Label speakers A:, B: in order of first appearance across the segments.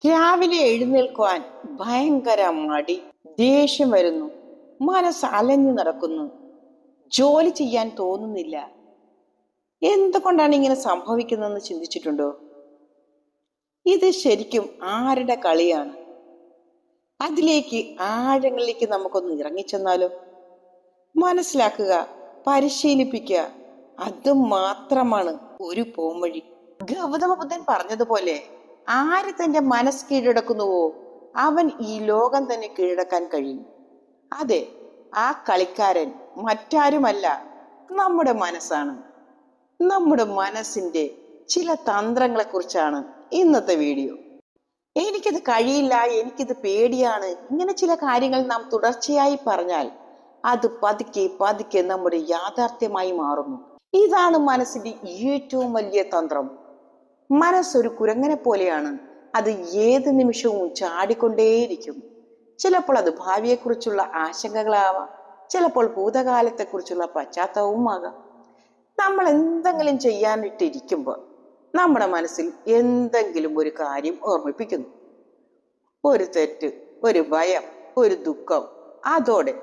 A: രാവിലെ എഴുന്നേൽക്കുവാൻ ഭയങ്കര മടി, ദേഷ്യം വരുന്നു, മനസ്സ് അലഞ്ഞു നടക്കുന്നു, ജോലി ചെയ്യാൻ തോന്നുന്നില്ല. എന്തുകൊണ്ടാണ് ഇങ്ങനെ സംഭവിക്കുന്നതെന്ന് ചിന്തിച്ചിട്ടുണ്ടോ? ഇത് ശരിക്കും ആരുടെ കളിയാണ്? അതിലേക്ക് ആഴങ്ങളിലേക്ക് നമുക്കൊന്ന് ഇറങ്ങിച്ചെന്നാലോ? മനസ്സിലാക്കുക, പരിശീലിപ്പിക്കുക, അത് മാത്രമാണ് ഒരു പോംവഴി. ഗൗതമ ബുദ്ധൻ പറഞ്ഞതുപോലെ, ആര് തന്റെ മനസ്സ് കീഴടക്കുന്നുവോ അവൻ ഈ ലോകം തന്നെ കീഴടക്കാൻ കഴിയും. അതെ, ആ കളിക്കാരൻ മറ്റാരുമല്ല, നമ്മുടെ മനസ്സാണ്. നമ്മുടെ മനസ്സിന്റെ ചില തന്ത്രങ്ങളെ കുറിച്ചാണ് ഇന്നത്തെ വീഡിയോ. എനിക്കിത് കഴിയില്ല, എനിക്കിത് പേടിയാണ്, ഇങ്ങനെ ചില കാര്യങ്ങൾ നാം തുടർച്ചയായി പറഞ്ഞാൽ അത് പതുക്കെ പതുക്കെ നമ്മുടെ യാഥാർത്ഥ്യമായി മാറുന്നു. ഇതാണ് മനസ്സിന്റെ ഏറ്റവും വലിയ തന്ത്രം. മനസ്സൊരു കുരങ്ങനെ പോലെയാണ്. അത് ഏത് നിമിഷവും ചാടിക്കൊണ്ടേയിരിക്കും. ചിലപ്പോൾ അത് ഭാവിയെക്കുറിച്ചുള്ള ആശങ്കകളാവാം, ചിലപ്പോൾ ഭൂതകാലത്തെക്കുറിച്ചുള്ള പശ്ചാത്തലവും ആകാം. നമ്മൾ എന്തെങ്കിലും ചെയ്യാനിട്ടിരിക്കുമ്പോൾ നമ്മുടെ മനസ്സിൽ എന്തെങ്കിലും ഒരു കാര്യം ഓർമ്മിപ്പിക്കുന്നു. ഒരു തെറ്റ്, ഒരു ഭയം, ഒരു ദുഃഖം. അതോടെ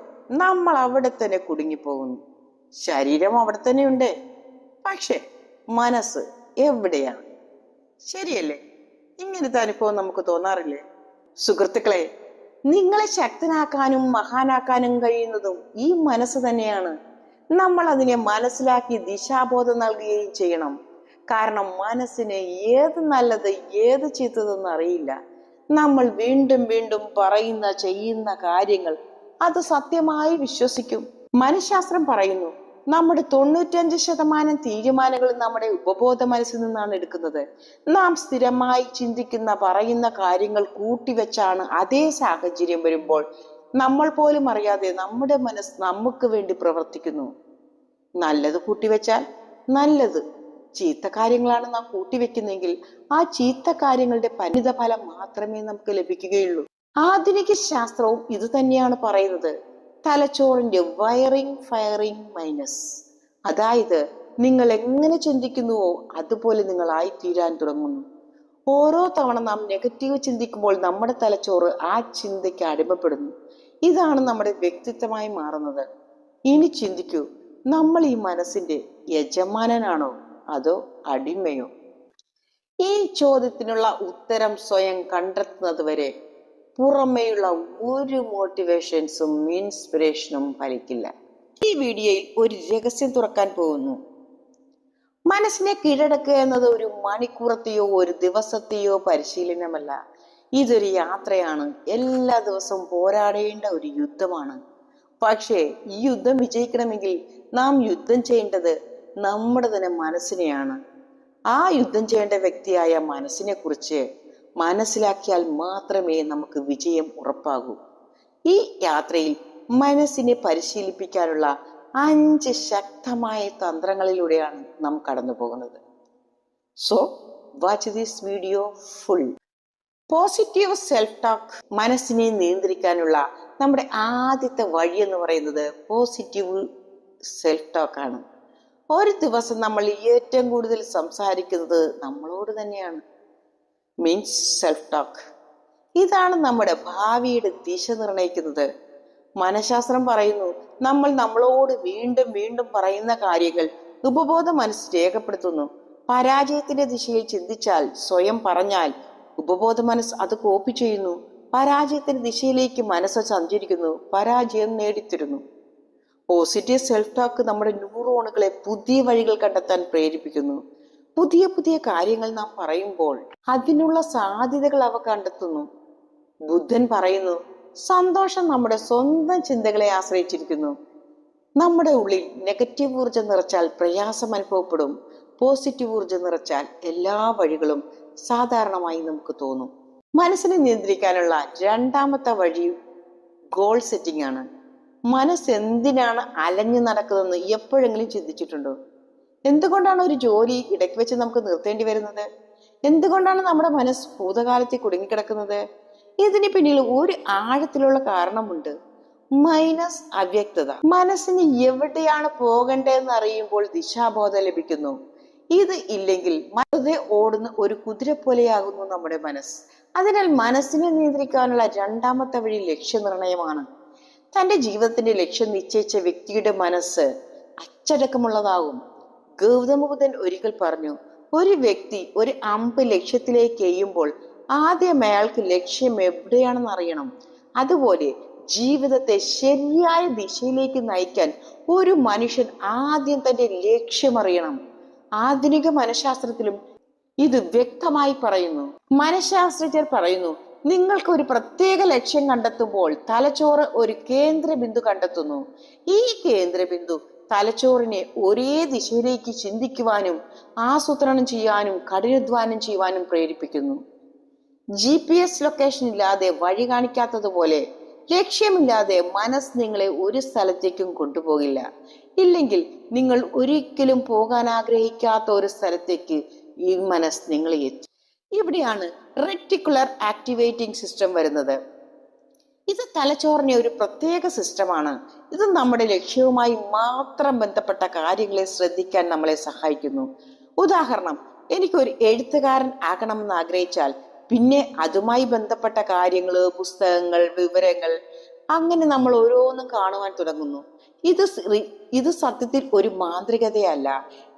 A: നമ്മൾ അവിടെ തന്നെ കുടുങ്ങിപ്പോകുന്നു. ശരീരം അവിടെ തന്നെ ഉണ്ട്, പക്ഷെ മനസ്സ് എവിടെയാണ്? ശരിയല്ലേ? ഇങ്ങനത്തെ അനുഭവം നമുക്ക് തോന്നാറില്ലേ? സുഹൃത്തുക്കളെ, നിങ്ങളെ ശക്തനാക്കാനും മഹാനാക്കാനും കഴിയുന്നതും ഈ മനസ്സ് തന്നെയാണ്. നമ്മൾ അതിനെ മനസ്സിലാക്കി ദിശാബോധം നൽകുകയും ചെയ്യണം. കാരണം മനസ്സിന് ഏത് നല്ലത് ഏത് ചീത്തതെന്ന് അറിയില്ല. നമ്മൾ വീണ്ടും വീണ്ടും പറയുന്ന ചെയ്യുന്ന കാര്യങ്ങൾ അത് സത്യമായി വിശ്വസിക്കും. മനഃശാസ്ത്രം പറയുന്നു, നമ്മുടെ 95% തീരുമാനങ്ങൾ നമ്മുടെ ഉപബോധ മനസ്സിൽ നിന്നാണ് എടുക്കുന്നത്. നാം സ്ഥിരമായി ചിന്തിക്കുന്ന പറയുന്ന കാര്യങ്ങൾ കൂട്ടിവെച്ചാണ് അതേ സാഹചര്യം വരുമ്പോൾ നമ്മൾ പോലും അറിയാതെ നമ്മുടെ മനസ്സ് നമുക്ക് വേണ്ടി പ്രവർത്തിക്കുന്നു. നല്ലത് കൂട്ടിവെച്ചാൽ നല്ലത്, ചീത്ത കാര്യങ്ങളാണ് നാം കൂട്ടിവെക്കുന്നെങ്കിൽ ആ ചീത്ത കാര്യങ്ങളുടെ പരിണിത ഫലം മാത്രമേ നമുക്ക് ലഭിക്കുകയുള്ളൂ. ആധുനിക ശാസ്ത്രവും ഇത് തന്നെയാണ് പറയുന്നത്. തലച്ചോറിന്റെ വയറിംഗ് ഫയറിംഗ് മൈനസ്. അതായത് നിങ്ങൾ എങ്ങനെ ചിന്തിക്കുന്നുവോ അതുപോലെ നിങ്ങളായി തീരാൻ തുടങ്ങുന്നു. ഓരോ തവണ നാം നെഗറ്റീവ് ചിന്തിക്കുമ്പോൾ നമ്മുടെ തലച്ചോറ് ആ ചിന്തയ്ക്ക് അടിമപ്പെടുന്നു. ഇതാണ് നമ്മുടെ വ്യക്തിത്വമായി മാറുന്നത്. ഇനി ചിന്തിക്കൂ, നമ്മൾ ഈ മനസ്സിന്റെ യജമാനനാണോ അതോ അടിമയോ? ഈ ചോദ്യത്തിനുള്ള ഉത്തരം സ്വയം കണ്ടെത്തുന്നത് വരെ പുറമേയുള്ള ഒരു മോട്ടിവേഷൻസും ഇൻസ്പിറേഷനും ഫലിക്കില്ല. ഈ വീഡിയോയിൽ ഒരു രഹസ്യം തുറക്കാൻ പോകുന്നു. മനസ്സിനെ കീഴടക്കുക എന്നത് ഒരു മണിക്കൂറത്തെയോ ഒരു ദിവസത്തെയോ പരിശീലനമല്ല. ഇതൊരു യാത്രയാണ്. എല്ലാ ദിവസവും പോരാടേണ്ട ഒരു യുദ്ധമാണ്. പക്ഷേ ഈ യുദ്ധം വിജയിക്കണമെങ്കിൽ നാം യുദ്ധം ചെയ്യേണ്ടത് നമ്മുടെ തന്നെ മനസ്സിനെയാണ്. ആ യുദ്ധം ചെയ്യേണ്ട വ്യക്തിയായ മനസ്സിനെ കുറിച്ച് മനസ്സിലാക്കിയാൽ മാത്രമേ നമുക്ക് വിജയം ഉറപ്പാകൂ. ഈ യാത്രയിൽ മനസ്സിനെ പരിശീലിപ്പിക്കാനുള്ള 5 ശക്തമായ തന്ത്രങ്ങളിലൂടെയാണ് നാം കടന്നു പോകുന്നത്. So watch this video full. Positive self talk. മനസ്സിനെ നിയന്ത്രിക്കാനുള്ള നമ്മുടെ ആദ്യത്തെ വഴി എന്ന് പറയുന്നത് പോസിറ്റീവ് സെൽഫ് ടോക്ക് ആണ്. ഒരു ദിവസം നമ്മൾ ഏറ്റവും കൂടുതൽ സംസാരിക്കുന്നത് നമ്മളോട് തന്നെയാണ്. Means self talk. ഇതാണ് നമ്മുടെ ഭാവിയുടെ ദിശ നിർണയിക്കുന്നത്. മനഃശാസ്ത്രം പറയുന്നു, നമ്മൾ നമ്മളോട് വീണ്ടും വീണ്ടും പറയുന്ന കാര്യങ്ങൾ ഉപബോധ മനസ്സ് രേഖപ്പെടുത്തുന്നു. പരാജയത്തിന്റെ ദിശയിൽ ചിന്തിച്ചാൽ, സ്വയം പറഞ്ഞാൽ ഉപബോധ മനസ്സ് അത് കോപ്പി ചെയ്യുന്നു. പരാജയത്തിന്റെ ദിശയിലേക്ക് മനസ്സ് സഞ്ചരിക്കുന്നു, പരാജയം നേടിത്തരുന്നു. പോസിറ്റീവ് സെൽഫ് ടോക്ക് നമ്മുടെ ന്യൂറോണുകളെ പുതിയ വഴികൾ കണ്ടെത്താൻ പ്രേരിപ്പിക്കുന്നു. പുതിയ പുതിയ കാര്യങ്ങൾ നാം പറയുമ്പോൾ അതിനുള്ള സാധ്യതകൾ അവ കണ്ടെത്തുന്നു. ബുദ്ധൻ പറയുന്നു, സന്തോഷം നമ്മുടെ സ്വന്തം ചിന്തകളെ ആശ്രയിച്ചിരിക്കുന്നു. നമ്മുടെ ഉള്ളിൽ നെഗറ്റീവ് ഊർജം നിറച്ചാൽ പ്രയാസം അനുഭവപ്പെടും. പോസിറ്റീവ് ഊർജം നിറച്ചാൽ എല്ലാ വഴികളും സാധാരണമായി നമുക്ക് തോന്നും. മനസ്സിനെ നിയന്ത്രിക്കാനുള്ള രണ്ടാമത്തെ വഴി ഗോൾ സെറ്റിംഗ് ആണ്. മനസ്സ് എന്തിനാണ് അലഞ്ഞു നടക്കുന്നതെന്ന് എപ്പോഴെങ്കിലും ചിന്തിച്ചിട്ടുണ്ടോ? എന്തുകൊണ്ടാണ് ഒരു ജോലി ഇടയ്ക്ക് വെച്ച് നമുക്ക് നിർത്തേണ്ടി വരുന്നത്? എന്തുകൊണ്ടാണ് നമ്മുടെ മനസ്സ് ഭൂതകാലത്തിൽ കുടുങ്ങിക്കിടക്കുന്നത്? ഇതിന് പിന്നിൽ ഒരു ആഴത്തിലുള്ള കാരണമുണ്ട്. മൈനസ് അവ്യക്തത. മനസ്സിന് എവിടെയാണ് പോകേണ്ടതെന്ന് അറിയുമ്പോൾ ദിശാബോധം ലഭിക്കുന്നു. ഇത് ഇല്ലെങ്കിൽ വെറുതെ ഓടുന്ന ഒരു കുതിര പോലെയാകുന്നു നമ്മുടെ മനസ്സ്. അതിനാൽ മനസ്സിനെ നിയന്ത്രിക്കാനുള്ള രണ്ടാമത്തെ വഴി ലക്ഷ്യനിർണയമാണ്. തന്റെ ജീവിതത്തിന്റെ ലക്ഷ്യം നിശ്ചയിച്ച വ്യക്തിയുടെ മനസ്സ് അച്ചടക്കമുള്ളതാകും. ഗൗതമ ബുദ്ധൻ ഒരിക്കൽ പറഞ്ഞു, ഒരു വ്യക്തി ഒരു അമ്പ് ലക്ഷ്യത്തിലേക്ക് എയ്യുമ്പോൾ ആദ്യം അയാൾക്ക് ലക്ഷ്യം എവിടെയാണെന്ന് അറിയണം. അതുപോലെ ജീവിതത്തെ ശരിയായ ദിശയിലേക്ക് നയിക്കാൻ ഒരു മനുഷ്യൻ ആദ്യം തന്റെ ലക്ഷ്യമറിയണം. ആധുനിക മനഃശാസ്ത്രത്തിലും ഇത് വ്യക്തമായി പറയുന്നു. മനഃശാസ്ത്രജ്ഞർ പറയുന്നു, നിങ്ങൾക്ക് ഒരു പ്രത്യേക ലക്ഷ്യം കണ്ടെത്തുമ്പോൾ തലച്ചോറ് ഒരു കേന്ദ്ര ബിന്ദു കണ്ടെത്തുന്നു. ഈ കേന്ദ്ര ബിന്ദു തലച്ചോറിനെ ഒരേ ദിശയിലേക്ക് ചിന്തിക്കുവാനും ആസൂത്രണം ചെയ്യാനും കഠിനാധ്വാനം ചെയ്യുവാനും പ്രേരിപ്പിക്കുന്നു. GPS ലൊക്കേഷൻ ഇല്ലാതെ വഴി കാണിക്കാത്തതുപോലെ ലക്ഷ്യമില്ലാതെ മനസ്സ് നിങ്ങളെ ഒരു സ്ഥലത്തേക്കും കൊണ്ടുപോകില്ല. ഇല്ലെങ്കിൽ നിങ്ങൾ ഒരിക്കലും പോകാൻ ആഗ്രഹിക്കാത്ത ഒരു സ്ഥലത്തേക്ക് ഈ മനസ്സ് നിങ്ങളെ എത്തും. ഇവിടെയാണ് റെറ്റിക്കുലർ ആക്ടിവേറ്റിംഗ് സിസ്റ്റം വരുന്നത്. ഇത് തലച്ചോറിനെ ഒരു പ്രത്യേക സിസ്റ്റമാണ്. ഇത് നമ്മുടെ ലക്ഷ്യവുമായി മാത്രം ബന്ധപ്പെട്ട കാര്യങ്ങളെ ശ്രദ്ധിക്കാൻ നമ്മളെ സഹായിക്കുന്നു. ഉദാഹരണം, എനിക്കൊരു എഴുത്തുകാരൻ ആകണമെന്ന് ആഗ്രഹിച്ചാൽ പിന്നെ അതുമായി ബന്ധപ്പെട്ട കാര്യങ്ങള്, പുസ്തകങ്ങൾ, വിവരങ്ങൾ, അങ്ങനെ നമ്മൾ ഓരോന്നും കാണുവാൻ തുടങ്ങുന്നു. ഇത് സത്യത്തിൽ ഒരു മാന്ത്രികതയല്ല.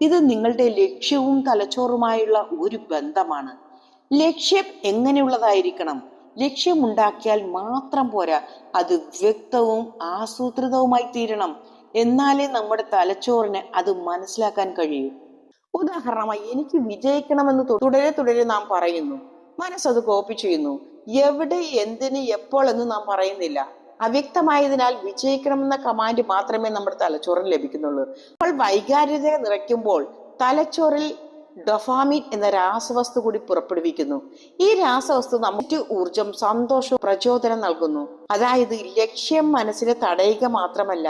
A: ഇത് നിങ്ങളുടെ ലക്ഷ്യവും തലച്ചോറുമായുള്ള ഒരു ബന്ധമാണ്. ലക്ഷ്യം എങ്ങനെയുള്ളതായിരിക്കണം? ലക്ഷ്യമുണ്ടാക്കിയാൽ മാത്രം പോരാ, അത് വ്യക്തവും ആസൂത്രിതവുമായി തീരണം. എന്നാലേ നമ്മുടെ തലച്ചോറിന് അത് മനസ്സിലാക്കാൻ കഴിയൂ. ഉദാഹരണമായി, എനിക്ക് വിജയിക്കണമെന്ന് തുടരെ നാം പറയുന്നു. മനസ്സത് കോപ്പി ചെയ്യുന്നു. എവിടെ, എന്തിന്, എപ്പോൾ എന്ന് നാം പറയുന്നില്ല. അവ്യക്തമായതിനാൽ വിജയിക്കണമെന്ന കമാൻഡ് മാത്രമേ നമ്മുടെ തലച്ചോറിൽ ലഭിക്കുന്നുള്ളൂ. അപ്പോൾ വൈകാരികത നിറയ്ക്കുമ്പോൾ തലച്ചോറിൽ ഡൊപാമിൻ എന്ന രാസവസ്തു കൂടി പുറപ്പെടുവിക്കുന്നു. ഈ രാസവസ്തു നമുക്ക് ഊർജം, സന്തോഷവും പ്രചോദനം നൽകുന്നു. അതായത് ലക്ഷ്യം മനസ്സിനെ തടയുക മാത്രമല്ല,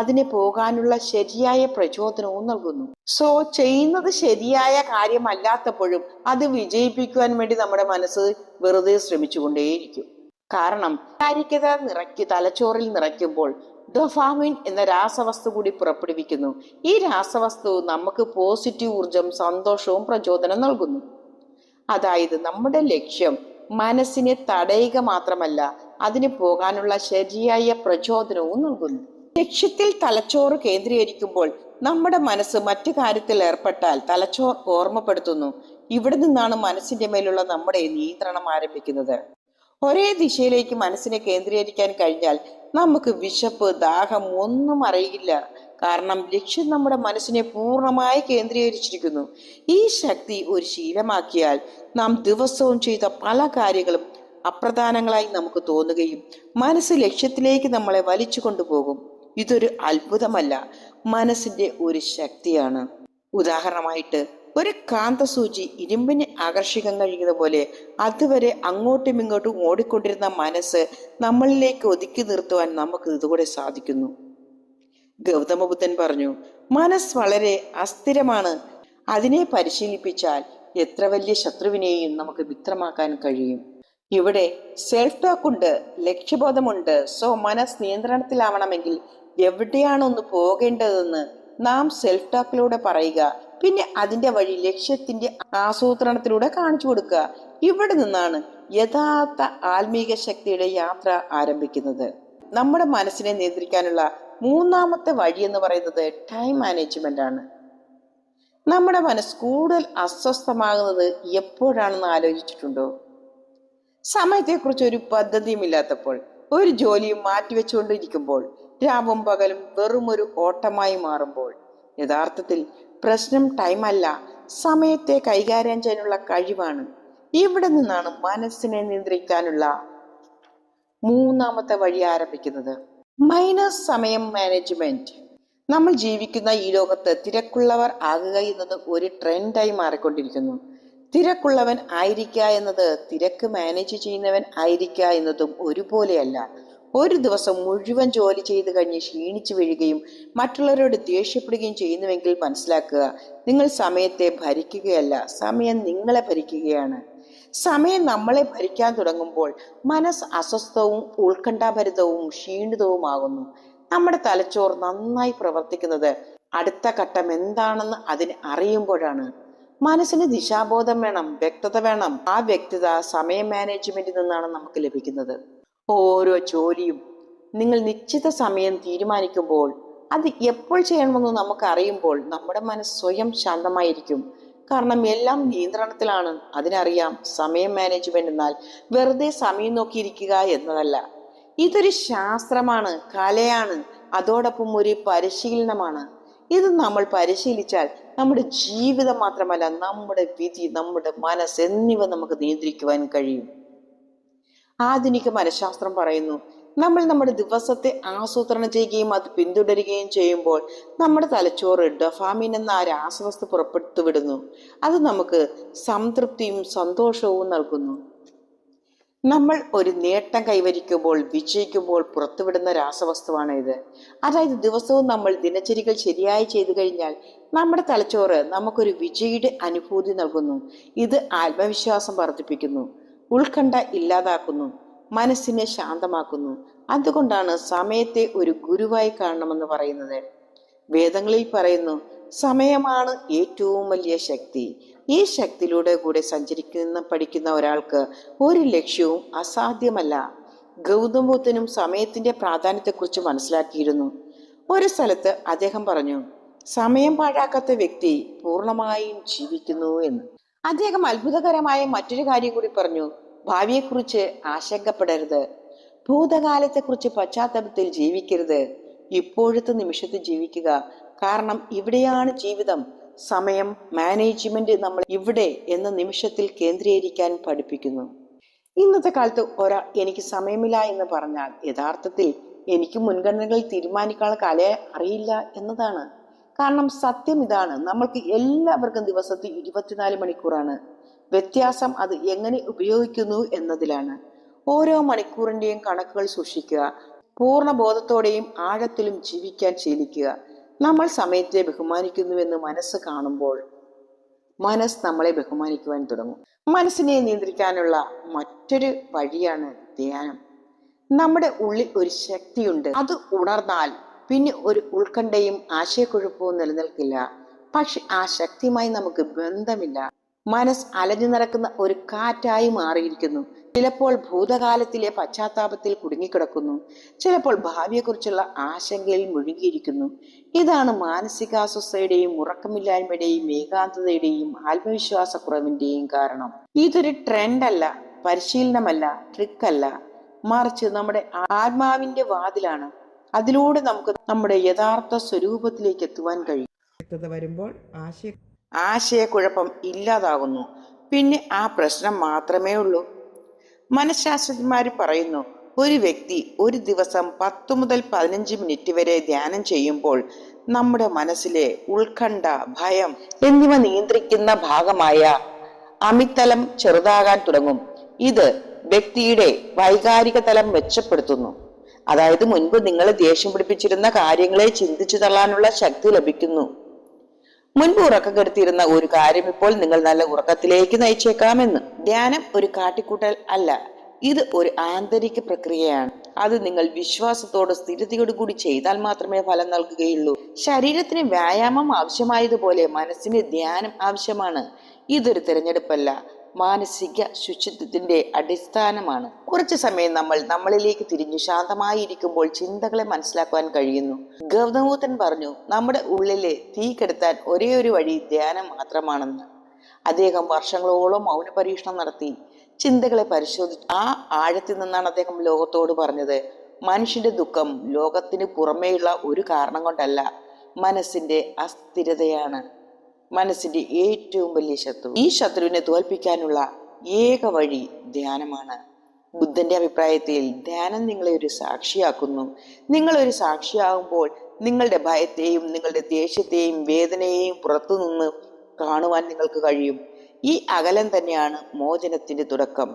A: അതിന് പോകാനുള്ള ശരിയായ പ്രചോദനവും നൽകുന്നു. ചെയ്യുന്നത് ശരിയായ കാര്യമല്ലാത്തപ്പോഴും അത് വിജയിപ്പിക്കുവാൻ വേണ്ടി നമ്മുടെ മനസ്സ് വെറുതെ ശ്രമിച്ചുകൊണ്ടേയിരിക്കും. കാരണം തലച്ചോറിൽ നിറയ്ക്കുമ്പോൾ ഡൊപാമിൻ എന്ന രാസവസ്തു കൂടി പുറപ്പെടുവിക്കുന്നു. ഈ രാസവസ്തു നമുക്ക് പോസിറ്റീവ് ഊർജം, സന്തോഷവും പ്രചോദനം നൽകുന്നു. അതായത് നമ്മുടെ ലക്ഷ്യം മനസ്സിനെ തടയുക മാത്രമല്ല, അതിന് പോകാനുള്ള ശരിയായ പ്രചോദനവും നൽകുന്നു. ലക്ഷ്യത്തിൽ തലച്ചോറ് കേന്ദ്രീകരിക്കുമ്പോൾ നമ്മുടെ മനസ്സ് മറ്റു കാര്യത്തിൽ ഏർപ്പെട്ടാൽ തലച്ചോർ ഓർമ്മപ്പെടുത്തുന്നു. ഇവിടെ നിന്നാണ് മനസ്സിന്റെ മേലുള്ള നമ്മുടെ നിയന്ത്രണം ആരംഭിക്കുന്നത്. ഒരേ ദിശയിലേക്ക് മനസ്സിനെ കേന്ദ്രീകരിക്കാൻ കഴിഞ്ഞാൽ നമുക്ക് വിശപ്പ്, ദാഹം ഒന്നും അറിയില്ല. കാരണം ലക്ഷ്യം നമ്മുടെ മനസ്സിനെ പൂർണ്ണമായി കേന്ദ്രീകരിച്ചിരിക്കുന്നു. ഈ ശക്തി ഒരു ശീലമാക്കിയാൽ നാം ദിവസവും ചെയ്ത പല കാര്യങ്ങളും അപ്രധാനങ്ങളായി നമുക്ക് തോന്നുകയും മനസ്സ് ലക്ഷ്യത്തിലേക്ക് നമ്മളെ വലിച്ചു കൊണ്ടുപോകും. ഇതൊരു അത്ഭുതമല്ല, മനസ്സിന്റെ ഒരു ശക്തിയാണ്. ഉദാഹരണമായിട്ട്, ഒരു കാന്തസൂചി ഇരുമ്പിനെ ആകർഷിക്കാൻ കഴിയുന്ന പോലെ അതുവരെ അങ്ങോട്ടും ഇങ്ങോട്ടും ഓടിക്കൊണ്ടിരുന്ന മനസ്സ് നമ്മളിലേക്ക് ഒതുക്കി നിർത്തുവാൻ നമുക്ക് ഇതുകൂടെ സാധിക്കുന്നു. ഗൗതമ ബുദ്ധൻ പറഞ്ഞു, മനസ്സ് വളരെ അസ്ഥിരമാണ്. അതിനെ പരിശീലിപ്പിച്ചാൽ എത്ര വലിയ ശത്രുവിനെയും നമുക്ക് മിത്രമാക്കാൻ കഴിയും. ഇവിടെ സെൽഫ് ടോക്ക് ഉണ്ട്, ലക്ഷ്യബോധമുണ്ട്. മനസ്സ് നിയന്ത്രണത്തിലാവണമെങ്കിൽ എവിടെയാണ് ഒന്ന് പോകേണ്ടതെന്ന് നാം സെൽഫ് ടോക്കിലൂടെ പറയുക. പിന്നെ അതിന്റെ വഴി ലക്ഷ്യത്തിന്റെ ആസൂത്രണത്തിലൂടെ കാണിച്ചു കൊടുക്കുക. ഇവിടെ നിന്നാണ് യഥാർത്ഥ ആത്മീക ശക്തിയുടെ യാത്ര ആരംഭിക്കുന്നത്. നമ്മുടെ മനസ്സിനെ നിയന്ത്രിക്കാനുള്ള മൂന്നാമത്തെ വഴി എന്ന് പറയുന്നത് ടൈം മാനേജ്മെന്റ് ആണ്. നമ്മുടെ മനസ്സ് കൂടുതൽ അസ്വസ്ഥമാകുന്നത് എപ്പോഴാണെന്ന് ആലോചിച്ചിട്ടുണ്ടോ? സമയത്തെക്കുറിച്ച് ഒരു പദ്ധതിയും ഇല്ലാത്തപ്പോൾ, ഒരു ജോലിയും മാറ്റിവെച്ചുകൊണ്ടിരിക്കുമ്പോൾ, രാവും പകലും വെറും ഒരു ഓട്ടമായി മാറുമ്പോൾ. യഥാർത്ഥത്തിൽ പ്രശ്നം ടൈം അല്ല, സമയത്തെ കൈകാര്യം ചെയ്യാനുള്ള കഴിവാണ്. ഇവിടെ നിന്നാണ് മനസ്സിനെ നിയന്ത്രിക്കാനുള്ള മൂന്നാമത്തെ വഴി ആരംഭിക്കുന്നത്. മൈനസ് സമയം മാനേജ്മെന്റ്. നമ്മൾ ജീവിക്കുന്ന ഈ ലോകത്ത് തിരക്കുള്ളവർ ആകുക എന്നത് ഒരു ട്രെൻഡായി മാറിക്കൊണ്ടിരിക്കുന്നു. തിരക്കുള്ളവൻ ആയിരിക്കുക എന്നത് തിരക്ക് മാനേജ് ചെയ്യുന്നവൻ ആയിരിക്കുക എന്നതും ഒരുപോലെയല്ല. ഒരു ദിവസം മുഴുവൻ ജോലി ചെയ്ത് കഴിഞ്ഞ് ക്ഷീണിച്ചു വീഴുകയും മറ്റുള്ളവരോട് ദേഷ്യപ്പെടുകയും ചെയ്യുന്നുവെങ്കിൽ മനസ്സിലാക്കുക, നിങ്ങൾ സമയത്തെ ഭരിക്കുകയല്ല, സമയം നിങ്ങളെ ഭരിക്കുകയാണ്. സമയം നമ്മളെ ഭരിക്കാൻ തുടങ്ങുമ്പോൾ മനസ്സ് അസ്വസ്ഥവും ഉത്കണ്ഠാഭരിതവും ക്ഷീണിതവുമാകുന്നു. നമ്മുടെ തലച്ചോർ നന്നായി പ്രവർത്തിക്കുന്നത് അടുത്ത ഘട്ടം എന്താണെന്ന് അതിന് അറിയുമ്പോഴാണ്. മനസ്സിന് ദിശാബോധം വേണം, വ്യക്തത വേണം. ആ വ്യക്തത സമയ മാനേജ്മെന്റിൽ നിന്നാണ് നമുക്ക് ലഭിക്കുന്നത്. ഓരോ ജോലിയും നിങ്ങൾ നിശ്ചിത സമയം തീരുമാനിക്കുമ്പോൾ അത് എപ്പോൾ ചെയ്യണമെന്ന് നമുക്ക് അറിയുമ്പോൾ നമ്മുടെ മനസ്സ് സ്വയം ശാന്തമായിരിക്കും. കാരണം എല്ലാം നിയന്ത്രണത്തിലാണ്. അതിനറിയാം, സമയം മാനേജ്മെന്റ് എന്നാൽ വെറുതെ സമയം നോക്കിയിരിക്കുക എന്നതല്ല. ഇതൊരു ശാസ്ത്രമാണ്, കലയാണ്, അതോടൊപ്പം ഒരു പരിശീലനമാണ്. ഇത് നമ്മൾ പരിശീലിച്ചാൽ നമ്മുടെ ജീവിതം മാത്രമല്ല, നമ്മുടെ വിധി, നമ്മുടെ മനസ്സ് എന്നിവ നമുക്ക് നിയന്ത്രിക്കുവാൻ കഴിയും. ആധുനിക മനഃശാസ്ത്രം പറയുന്നു, നമ്മൾ നമ്മുടെ ദിവസത്തെ ആസൂത്രണം ചെയ്യുകയും അത് പിന്തുടരുകയും ചെയ്യുമ്പോൾ നമ്മുടെ തലച്ചോറ് ഡൊപാമിൻ എന്ന ആ രാസവസ്തു പുറപ്പെടുത്തുവിടുന്നു. അത് നമുക്ക് സംതൃപ്തിയും സന്തോഷവും നൽകുന്നു. നമ്മൾ ഒരു നേട്ടം കൈവരിക്കുമ്പോൾ, വിജയിക്കുമ്പോൾ പുറത്തുവിടുന്ന രാസവസ്തുവാണ് ഇത്. അതായത് ദിവസവും നമ്മൾ ദിനചര്യകൾ ശരിയായി ചെയ്തു കഴിഞ്ഞാൽ നമ്മുടെ തലച്ചോറ് നമുക്കൊരു വിജയിയുടെ അനുഭൂതി നൽകുന്നു. ഇത് ആത്മവിശ്വാസം വർദ്ധിപ്പിക്കുന്നു, ഉത്കണ്ഠ ഇല്ലാതാക്കുന്നു, മനസ്സിനെ ശാന്തമാക്കുന്നു. അതുകൊണ്ടാണ് സമയത്തെ ഒരു ഗുരുവായി കാണണമെന്ന് പറയുന്നത്. വേദങ്ങളിൽ പറയുന്നു, സമയമാണ് ഏറ്റവും വലിയ ശക്തി. ഈ ശക്തിയിലൂടെ കൂടെ പഠിക്കുന്ന ഒരാൾക്ക് ഒരു ലക്ഷ്യവും അസാധ്യമല്ല. ഗൗതം ബുദ്ധനും സമയത്തിന്റെ പ്രാധാന്യത്തെക്കുറിച്ച് മനസ്സിലാക്കിയിരുന്നു. ഒരു സ്ഥലത്ത് അദ്ദേഹം പറഞ്ഞു, സമയം പാഴാക്കാത്ത വ്യക്തി പൂർണ്ണമായും ജീവിക്കുന്നു എന്ന്. അദ്ദേഹം അത്ഭുതകരമായ മറ്റൊരു കാര്യം കൂടി പറഞ്ഞു, ഭാവിയെക്കുറിച്ച് ആശങ്കപ്പെടരുത്, ഭൂതകാലത്തെക്കുറിച്ച് പശ്ചാത്തലത്തിൽ ജീവിക്കരുത്, ഇപ്പോഴത്തെ നിമിഷത്തിൽ ജീവിക്കുക. കാരണം ഇവിടെയാണ് ജീവിതം. സമയം മാനേജ്മെന്റ് നമ്മൾ ഇവിടെ എന്ന നിമിഷത്തിൽ കേന്ദ്രീകരിക്കാൻ പഠിപ്പിക്കുന്നു. ഇന്നത്തെ കാലത്ത് ഒരാൾ എനിക്ക് സമയമില്ല എന്ന് പറഞ്ഞാൽ യഥാർത്ഥത്തിൽ എനിക്ക് മുൻഗണനകൾ തീരുമാനിക്കാനുള്ള കലയെ അറിയില്ല എന്നതാണ്. കാരണം സത്യം ഇതാണ്, നമ്മൾക്ക് എല്ലാവർക്കും ദിവസത്തിൽ 24 മണിക്കൂറാണ്. വ്യത്യാസം അത് എങ്ങനെ ഉപയോഗിക്കുന്നു എന്നതിലാണ്. ഓരോ മണിക്കൂറിന്റെയും കണക്കുകൾ സൂക്ഷിക്കുക, പൂർണ്ണ ബോധത്തോടെയും ആഴത്തിലും ജീവിക്കാൻ ശീലിക്കുക. നമ്മൾ സമയത്തെ ബഹുമാനിക്കുന്നുവെന്ന് മനസ്സ് കാണുമ്പോൾ മനസ്സ് നമ്മളെ ബഹുമാനിക്കുവാൻ തുടങ്ങും. മനസ്സിനെ നിയന്ത്രിക്കാനുള്ള മറ്റൊരു വഴിയാണ് ധ്യാനം. നമ്മുടെ ഉള്ളിൽ ഒരു ശക്തിയുണ്ട്. അത് ഉണർന്നാൽ പിന്നെ ഒരു ഉത്കണ്ഠയും ആശയക്കുഴപ്പവും നിലനിൽക്കില്ല. പക്ഷെ ആ ശക്തിയുമായി നമുക്ക് ബന്ധമില്ല. മനസ്സ് അലഞ്ഞു നടക്കുന്ന ഒരു കാറ്റായി മാറിയിരിക്കുന്നു. ചിലപ്പോൾ ഭൂതകാലത്തിലെ പശ്ചാത്താപത്തിൽ കുടുങ്ങിക്കിടക്കുന്നു, ചിലപ്പോൾ ഭാവിയെക്കുറിച്ചുള്ള ആശങ്കയിൽ മുഴുകിയിരിക്കുന്നു. ഇതാണ് മാനസികാസ്വസ്ഥയുടെയും ഉറക്കമില്ലായ്മയുടെയും ഏകാന്തതയുടെയും ആത്മവിശ്വാസക്കുറവിന്റെയും കാരണം. ഇതൊരു ട്രെൻഡല്ല, പരിശീലനമല്ല, ട്രിക്കല്ല, മറിച്ച് നമ്മുടെ ആത്മാവിന്റെ വാതിലാണ്. അതിലൂടെ നമുക്ക് നമ്മുടെ യഥാർത്ഥ സ്വരൂപത്തിലേക്ക് എത്തുവാൻ കഴിയും. വ്യക്തത വരുമ്പോൾ ആശയക്കുഴപ്പം ഇല്ലാതാകുന്നു. പിന്നെ ആ പ്രശ്നം മാത്രമേ ഉള്ളൂ. മനഃശാസ്ത്രജ്ഞന്മാർ പറയുന്നു, ഒരു വ്യക്തി ഒരു ദിവസം 10 മുതൽ 15 മിനിറ്റ് വരെ ധ്യാനം ചെയ്യുമ്പോൾ നമ്മുടെ മനസ്സിലെ ഉത്കണ്ഠ, ഭയം എന്നിവ നിയന്ത്രിക്കുന്ന ഭാഗമായ അമിത്തലം ചെറുതാകാൻ തുടങ്ങും. ഇത് വ്യക്തിയുടെ വൈകാരിക തലം മെച്ചപ്പെടുത്തുന്നു. അതായത് മുൻപ് നിങ്ങളെ ദേഷ്യം പിടിപ്പിച്ചിരുന്ന കാര്യങ്ങളെ ചിന്തിച്ചു തള്ളാനുള്ള ശക്തി ലഭിക്കുന്നു. മുൻപ് ഉറക്കം കെടുത്തിയിരുന്ന ഒരു കാര്യം ഇപ്പോൾ നിങ്ങൾ നല്ല ഉറക്കത്തിലേക്ക് നയിച്ചേക്കാമെന്ന്. ധ്യാനം ഒരു കാട്ടിക്കൂട്ടൽ അല്ല, ഇത് ഒരു ആന്തരിക പ്രക്രിയയാണ്. അത് നിങ്ങൾ വിശ്വാസത്തോട് സ്ഥിരതയോട് കൂടി ചെയ്താൽ മാത്രമേ ഫലം നൽകുകയുള്ളൂ. ശരീരത്തിന് വ്യായാമം ആവശ്യമായതുപോലെ മനസ്സിന് ധ്യാനം ആവശ്യമാണ്. ഇതൊരു തിരഞ്ഞെടുപ്പല്ല, മാനസിക ശുചിത്വത്തിന്റെ അടിസ്ഥാനമാണ്. കുറച്ചു സമയം നമ്മൾ നമ്മളിലേക്ക് തിരിഞ്ഞു ശാന്തമായിരിക്കുമ്പോൾ ചിന്തകളെ മനസ്സിലാക്കുവാൻ കഴിയുന്നു. ഗൗതം ബുദ്ധൻ പറഞ്ഞു, നമ്മുടെ ഉള്ളിലെ തീ കെടുത്താൻ ഒരേ ഒരു വഴി ധ്യാനം മാത്രമാണെന്ന്. അദ്ദേഹം വർഷങ്ങളോളം മൗന പരീക്ഷണം നടത്തി, ചിന്തകളെ പരിശോധിച്ചു. ആ ആഴത്തിൽ നിന്നാണ് അദ്ദേഹം ലോകത്തോട് പറഞ്ഞത്, മനുഷ്യന്റെ ദുഃഖം ലോകത്തിന് പുറമേയുള്ള ഒരു കാരണം കൊണ്ടല്ല, മനസ്സിന്റെ അസ്ഥിരതയാണ് മനസ്സിന്റെ ഏറ്റവും വലിയ ശത്രു. ഈ ശത്രുവിനെ തോൽപ്പിക്കാനുള്ള ഏക വഴി ധ്യാനമാണ്. ബുദ്ധന്റെ അഭിപ്രായത്തിൽ ധ്യാനം നിങ്ങളെ ഒരു സാക്ഷിയാക്കുന്നു. നിങ്ങൾ ഒരു സാക്ഷിയാകുമ്പോൾ നിങ്ങളുടെ ഭയത്തെയും നിങ്ങളുടെ ദേഷ്യത്തെയും വേദനയെയും പുറത്തുനിന്ന് കാണുവാൻ നിങ്ങൾക്ക് കഴിയും. ഈ അകലം തന്നെയാണ് മോചനത്തിന്റെ തുടക്കം.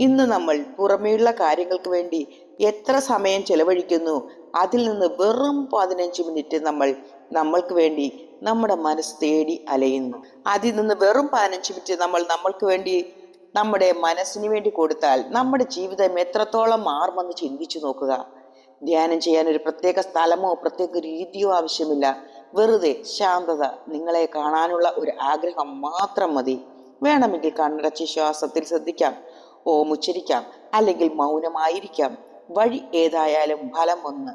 A: ഇന്ന് നമ്മൾ പുറമേയുള്ള കാര്യങ്ങൾക്ക് വേണ്ടി എത്ര സമയം ചെലവഴിക്കുന്നു, അതിൽ നിന്ന് വെറും 15 മിനിറ്റ് നമ്മൾ നമ്മൾക്ക് വേണ്ടി നമ്മുടെ മനസ്സ് തേടി അലയുന്നു. അതിൽ നിന്ന് വെറും 15 മിനിറ്റ് നമ്മൾ നമ്മൾക്ക് വേണ്ടി നമ്മുടെ മനസ്സിന് വേണ്ടി കൊടുത്താൽ നമ്മുടെ ജീവിതം എത്രത്തോളം മാറുമെന്ന് ചിന്തിച്ചു നോക്കുക. ധ്യാനം ചെയ്യാൻ ഒരു പ്രത്യേക സ്ഥലമോ പ്രത്യേക രീതിയോ ആവശ്യമില്ല. വെറുതെ ശാന്തത, നിങ്ങളെ കാണാനുള്ള ഒരു ആഗ്രഹം മാത്രം മതി. വേണമെങ്കിൽ കണ്ണടച്ച് ശ്വാസത്തിൽ ശ്രദ്ധിക്കാം, ഓം ഉച്ചരിക്കാം, അല്ലെങ്കിൽ മൗനമായിരിക്കാം. വഴി ഏതായാലും ഫലം ഒന്ന്.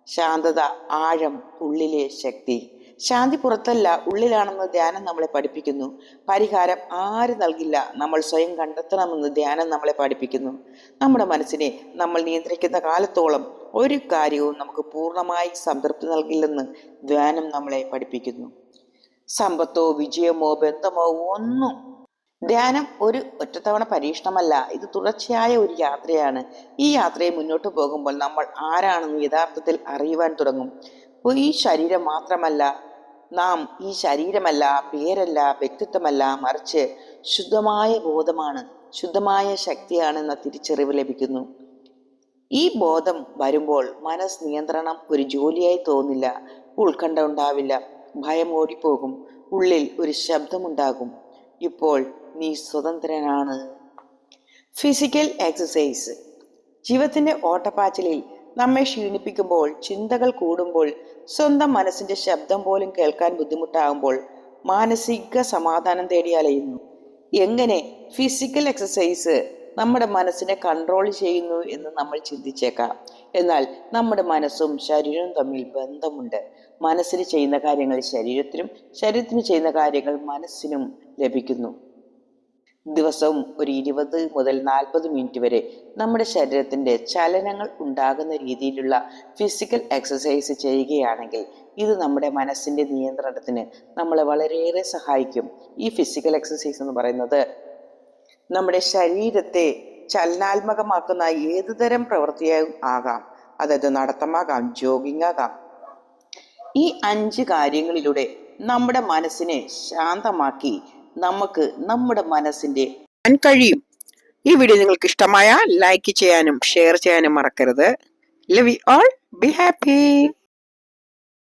A: ശാന്തത, ആഴം, ഉള്ളിലെ ശക്തി. ശാന്തി പുറത്തല്ല, ഉള്ളിലാണെന്ന് ധ്യാനം നമ്മളെ പഠിപ്പിക്കുന്നു. പരിഹാരം ആര് നൽകില്ല, നമ്മൾ സ്വയം കണ്ടെത്തണമെന്ന് ധ്യാനം നമ്മളെ പഠിപ്പിക്കുന്നു. നമ്മുടെ മനസ്സിനെ നമ്മൾ നിയന്ത്രിക്കുന്ന കാലത്തോളം ഒരു കാര്യവും നമുക്ക് പൂർണ്ണമായി സംതൃപ്തി നൽകില്ലെന്ന് ധ്യാനം നമ്മളെ പഠിപ്പിക്കുന്നു. സമ്പത്തോ വിജയമോ ബന്ധമോ ഒന്നും. ധ്യാനം ഒരു ഒറ്റത്തവണ പരീക്ഷണമല്ല, ഇത് തുടർച്ചയായ ഒരു യാത്രയാണ്. ഈ യാത്രയെ മുന്നോട്ട് പോകുമ്പോൾ നമ്മൾ ആരാണെന്ന് യഥാർത്ഥത്തിൽ അറിയുവാൻ തുടങ്ങും. ഈ ശരീരം മാത്രമല്ല നാം, ഈ ശരീരമല്ല, പേരല്ല, വ്യക്തിത്വമല്ല, മറിച്ച് ശുദ്ധമായ ബോധമാണ്, ശുദ്ധമായ ശക്തിയാണെന്ന തിരിച്ചറിവ് ലഭിക്കുന്നു. ഈ ബോധം വരുമ്പോൾ മനസ്സ് നിയന്ത്രണം ഒരു ജോലിയായി തോന്നില്ല, ഉത്കണ്ഠ ഉണ്ടാവില്ല, ഭയം ഓടിപ്പോകും, ഉള്ളിൽ ഒരു ശബ്ദമുണ്ടാകും, ഇപ്പോൾ നീ സ്വതന്ത്രനാണ്. Physical exercise. ജീവിതത്തിന്റെ ഓട്ടപ്പാച്ചിലിൽ നമ്മെ ക്ഷീണിപ്പിക്കുമ്പോൾ, ചിന്തകൾ കൂടുമ്പോൾ, സ്വന്തം മനസ്സിന്റെ ശബ്ദം പോലും കേൾക്കാൻ ബുദ്ധിമുട്ടാകുമ്പോൾ മാനസിക സമാധാനം തേടി അലയുന്നു. എങ്ങനെ ഫിസിക്കൽ എക്സസൈസ് നമ്മുടെ മനസ്സിനെ കൺട്രോൾ ചെയ്യുന്നു എന്ന് നമ്മൾ ചിന്തിച്ചേക്കാം. എന്നാൽ നമ്മുടെ മനസ്സും ശരീരവും തമ്മിൽ ബന്ധമുണ്ട്. മനസ്സിന് ചെയ്യുന്ന കാര്യങ്ങൾ ശരീരത്തിനും, ശരീരത്തിന് ചെയ്യുന്ന കാര്യങ്ങൾ മനസ്സിനും ലഭിക്കുന്നു. ദിവസവും ഒരു 20 മുതൽ 40 മിനിറ്റ് വരെ നമ്മുടെ ശരീരത്തിന്റെ ചലനങ്ങൾ ഉണ്ടാകുന്ന രീതിയിലുള്ള ഫിസിക്കൽ എക്സസൈസ് ചെയ്യുകയാണെങ്കിൽ ഇത് നമ്മുടെ മനസ്സിന്റെ നിയന്ത്രണത്തിന് നമ്മളെ വളരെയേറെ സഹായിക്കും. ഈ ഫിസിക്കൽ എക്സസൈസ് എന്ന് പറയുന്നത് നമ്മുടെ ശരീരത്തെ ചലനാത്മകമാക്കുന്ന ഏതുതരം പ്രവൃത്തിയും ആകാം. അതായത് നടത്തമാകാം, ജോഗിങ് ആകാം. ഈ 5 കാര്യങ്ങളിലൂടെ നമ്മുടെ മനസ്സിനെ ശാന്തമാക്കി നമുക്ക് നമ്മുടെ മനസ്സിന്റെ കഴിയും. ഈ വീഡിയോ നിങ്ങൾക്ക് ഇഷ്ടമായ ലൈക്ക് ചെയ്യാനും ഷെയർ ചെയ്യാനും മറക്കരുത്. Love you all, be happy.